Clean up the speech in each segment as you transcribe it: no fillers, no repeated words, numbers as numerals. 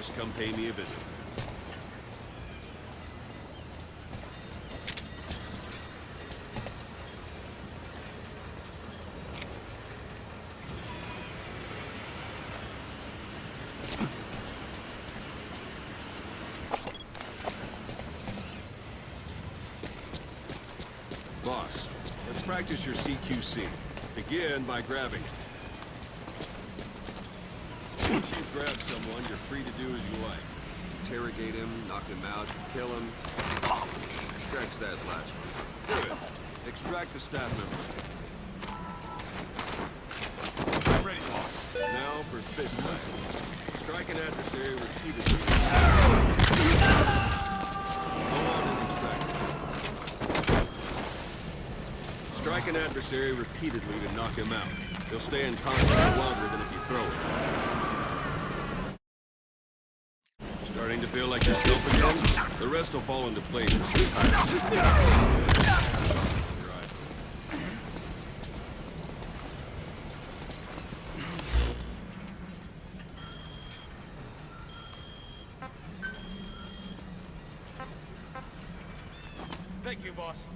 Just come pay me a visit. Boss, let's practice your CQC. Begin by grabbing. Once you've grabbed someone, you're free to do as you like. Interrogate him, knock him out, kill him. Scratch that last one. Good. Extract the staff member. I'm ready, boss. Now for fist fight. Strike an adversary repeatedly. Go on and extract him. Strike an adversary repeatedly to knock him out. He'll stay unconscious longer than if you throw him. Starting to feel like yourself again? The rest will fall into place as soon Thank you, boss.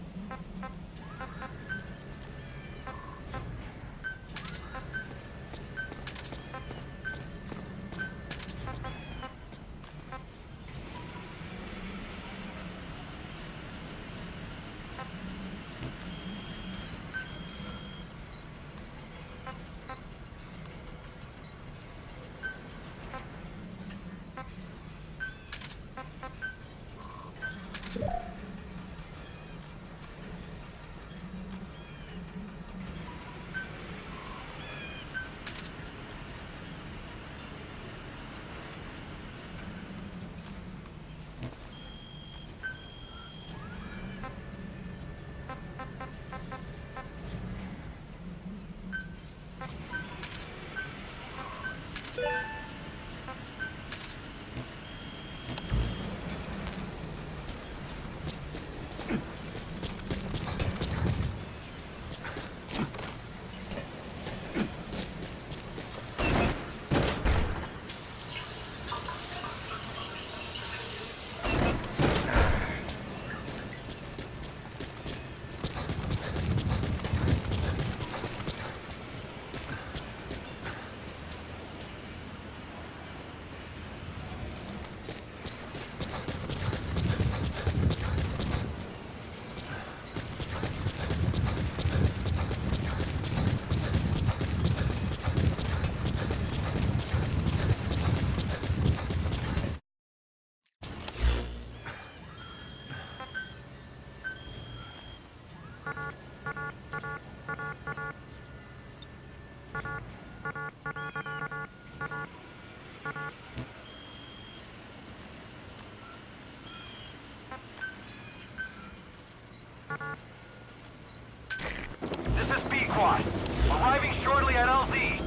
Arriving shortly at LZ.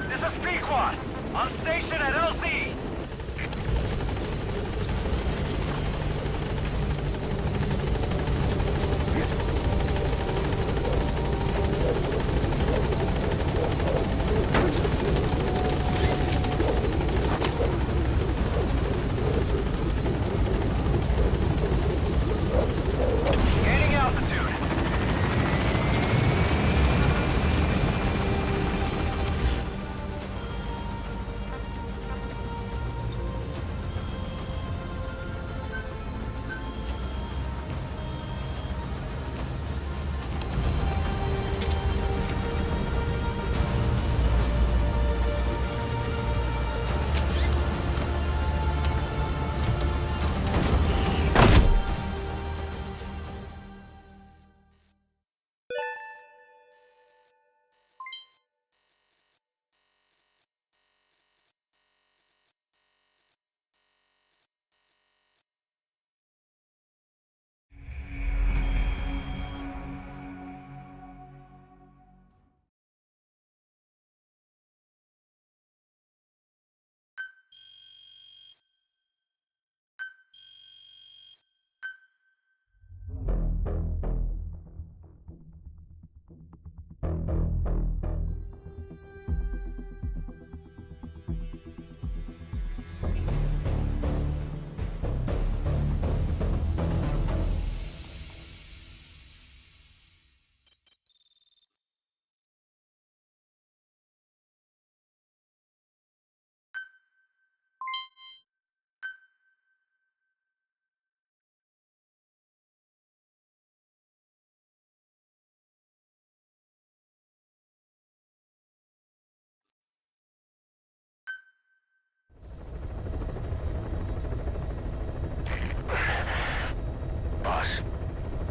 This is Pequod. On station at LZ.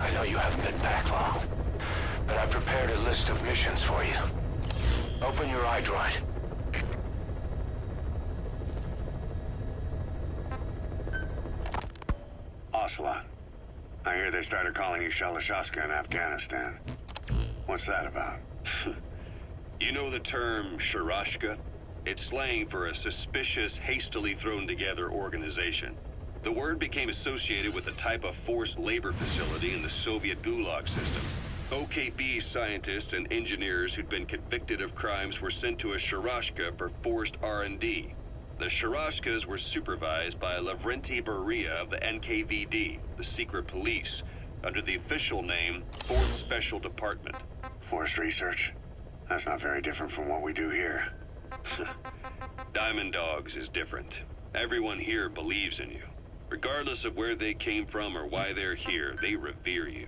I know you haven't been back long, but I prepared a list of missions for you. Open your iDroid. Ocelot, I hear they started calling you Shalashaska in Afghanistan. What's that about? You know the term Sharashka? It's slang for a suspicious, hastily thrown together organization. The word became associated with a type of forced labor facility in the Soviet Gulag system. OKB scientists and engineers who'd been convicted of crimes were sent to a Sharashka for forced R&D. The Sharashkas were supervised by Lavrenti Beria of the NKVD, the secret police, under the official name Fourth Special Department. Forced research? That's not very different from what we do here. Diamond Dogs is different. Everyone here believes in you. Regardless of where they came from or why they're here, they revere you.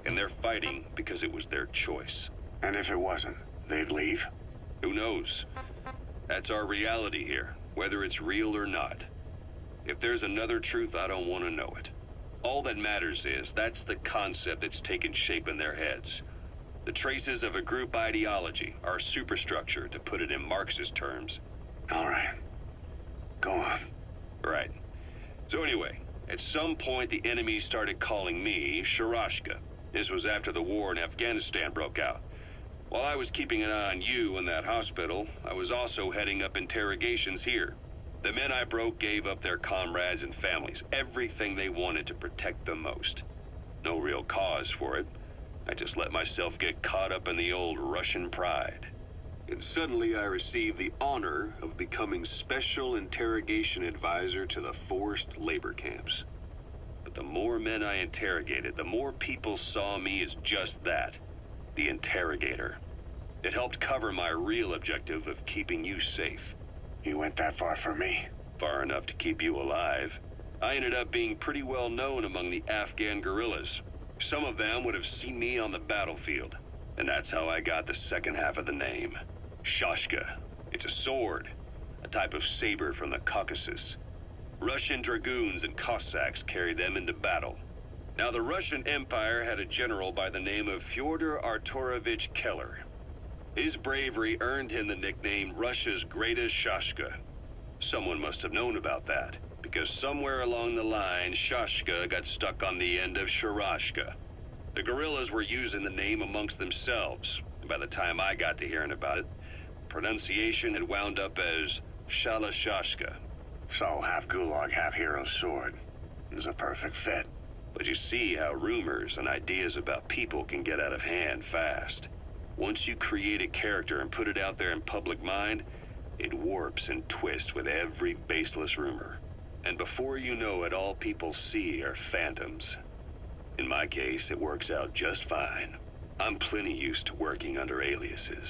And they're fighting because it was their choice. And if it wasn't, they'd leave? Who knows? That's our reality here, whether it's real or not. If there's another truth, I don't want to know it. All that matters is that's the concept that's taken shape in their heads. The traces of a group ideology, our superstructure, to put it in Marxist terms. All right. Go on. Right. So anyway, at some point the enemy started calling me Sharashka. This was after the war in Afghanistan broke out. While I was keeping an eye on you in that hospital, I was also heading up interrogations here. The men I broke gave up their comrades and families, everything they wanted to protect them most. No real cause for it. I just let myself get caught up in the old Russian pride. And suddenly I received the honor of becoming Special Interrogation Advisor to the forced labor camps. But the more men I interrogated, the more people saw me as just that, the interrogator. It helped cover my real objective of keeping you safe. You went that far for me? Far enough to keep you alive. I ended up being pretty well known among the Afghan guerrillas. Some of them would have seen me on the battlefield, and that's how I got the second half of the name. Shashka. It's a sword, a type of saber from the Caucasus. Russian dragoons and Cossacks carried them into battle. Now, the Russian Empire had a general by the name of Fyodor Arturovich Keller. His bravery earned him the nickname Russia's Greatest Shashka. Someone must have known about that, because somewhere along the line, Shashka got stuck on the end of Sharashka. The guerrillas were using the name amongst themselves, and by the time I got to hearing about it, pronunciation had wound up as Shalashashka. So, half Gulag, half Hero Sword. Is a perfect fit. But you see how rumors and ideas about people can get out of hand fast. Once you create a character and put it out there in public mind, it warps and twists with every baseless rumor. And before you know it, all people see are phantoms. In my case, it works out just fine. I'm plenty used to working under aliases.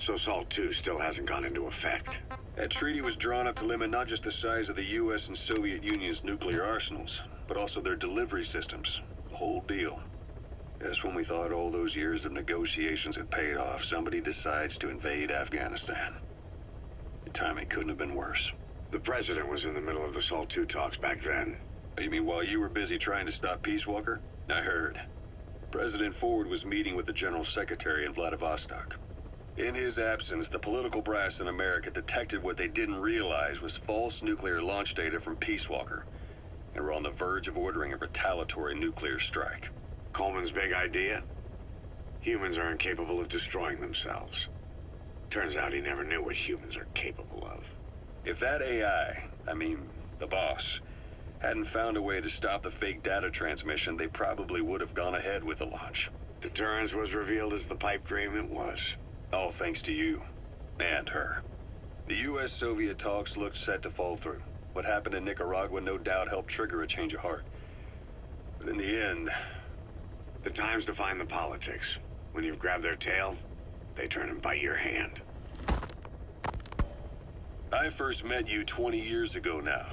So SALT II still hasn't gone into effect? That treaty was drawn up to limit not just the size of the U.S. and Soviet Union's nuclear arsenals, but also their delivery systems. The whole deal. Just when we thought all those years of negotiations had paid off, somebody decides to invade Afghanistan. The timing couldn't have been worse. The president was in the middle of the SALT II talks back then. You mean while you were busy trying to stop Peace Walker? I heard. President Ford was meeting with the General Secretary in Vladivostok. In his absence, the political brass in America detected what they didn't realize was false nuclear launch data from Peace Walker, and were on the verge of ordering a retaliatory nuclear strike. Coleman's big idea? Humans are incapable of destroying themselves. Turns out he never knew what humans are capable of. If that AI, the boss, hadn't found a way to stop the fake data transmission, they probably would have gone ahead with the launch. Deterrence was revealed as the pipe dream it was. All thanks to you. And her. The U.S.-Soviet talks looked set to fall through. What happened in Nicaragua no doubt helped trigger a change of heart. But in the end... The time's to find the politics. When you've grabbed their tail, they turn and bite your hand. I first met you 20 years ago now.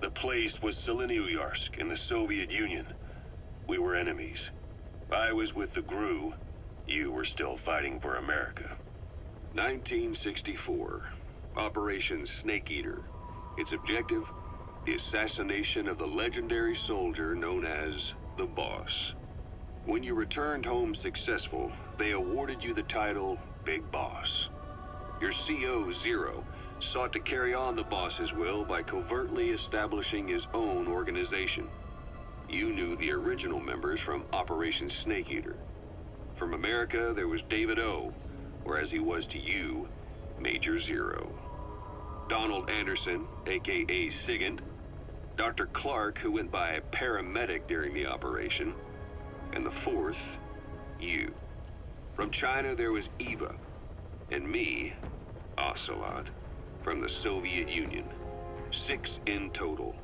The place was Selenouyarsk in the Soviet Union. We were enemies. I was with the GRU. You were still fighting for America. 1964. Operation Snake Eater. Its objective, the assassination of the legendary soldier known as the Boss. When you returned home successful, they awarded you the title Big Boss. Your CO, Zero, sought to carry on the Boss's will by covertly establishing his own organization. You knew the original members from Operation Snake Eater. From America, there was David O, or as he was to you, Major Zero. Donald Anderson, aka Sigint, Dr. Clark, who went by paramedic during the operation, and the fourth, you. From China, there was Eva, and me, Ocelot, from the Soviet Union. 6 in total.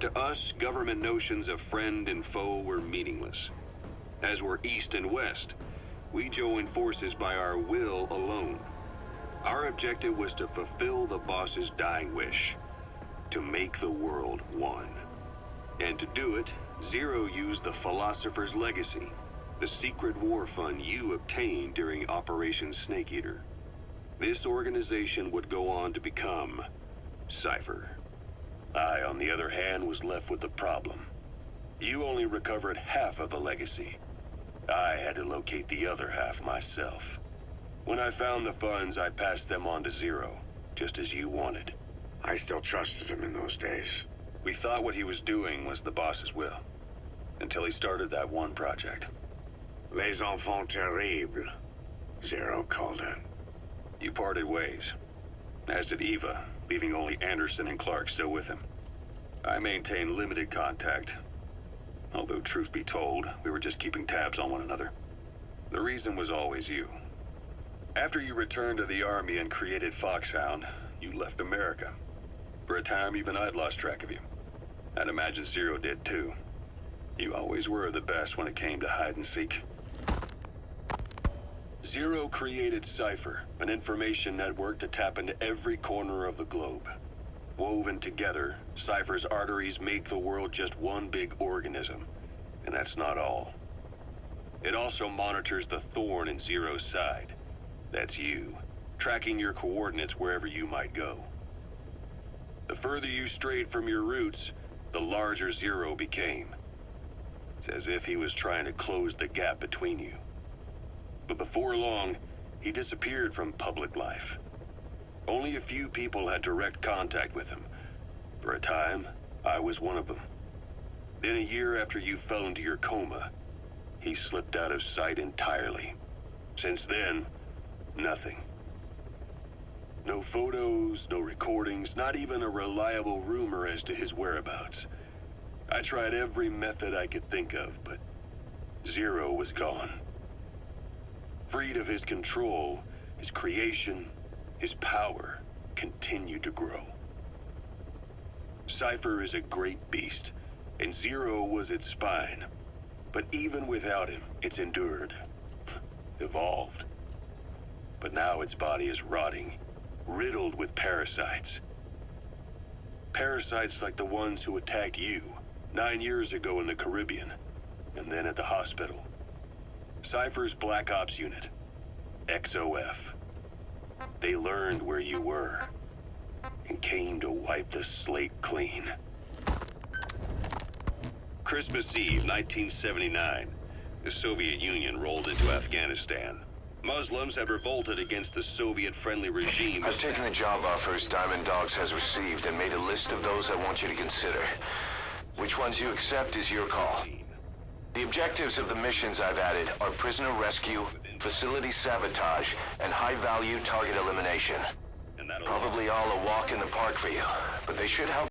To us, government notions of friend and foe were meaningless. As were East and West, we joined forces by our will alone. Our objective was to fulfill the Boss's dying wish, to make the world one. And to do it, Zero used the Philosopher's Legacy, the secret war fund you obtained during Operation Snake Eater. This organization would go on to become Cypher. I, on the other hand, was left with the problem. You only recovered half of the legacy. I had to locate the other half myself. When I found the funds, I passed them on to Zero, just as you wanted. I still trusted him in those days. We thought what he was doing was the Boss's will, until he started that one project. Les enfants terribles, Zero called it. You parted ways, as did Eva, leaving only Anderson and Clark still with him. I maintained limited contact, although truth be told, we were just keeping tabs on one another. The reason was always you. After you returned to the Army and created Foxhound, you left America. For a time, even I'd lost track of you. I'd imagine Zero did too. You always were the best when it came to hide and seek. Zero created Cypher, an information network to tap into every corner of the globe. Woven together, Cypher's arteries make the world just one big organism. And that's not all. It also monitors the thorn in Zero's side. That's you, tracking your coordinates wherever you might go. The further you strayed from your roots, the larger Zero became. It's as if he was trying to close the gap between you. But before long, he disappeared from public life. Only a few people had direct contact with him. For a time, I was one of them. Then a year after you fell into your coma, he slipped out of sight entirely. Since then, nothing. No photos, no recordings, not even a reliable rumor as to his whereabouts. I tried every method I could think of, but Zero was gone. Freed of his control, his creation, his power continued to grow. Cypher is a great beast, and Zero was its spine. But even without him, it's endured, evolved. But now its body is rotting, riddled with parasites. Parasites like the ones who attacked you 9 years ago in the Caribbean, and then at the hospital. Cypher's Black Ops unit, XOF. They learned where you were, and came to wipe the slate clean. Christmas Eve, 1979, the Soviet Union rolled into Afghanistan. Muslims have revolted against the Soviet-friendly regime. I've taken the job offers Diamond Dogs has received and made a list of those I want you to consider. Which ones you accept is your call. The objectives of the missions I've added are prisoner rescue, facility sabotage, and high-value target elimination. And that'll Probably all a walk in the park for you, but they should help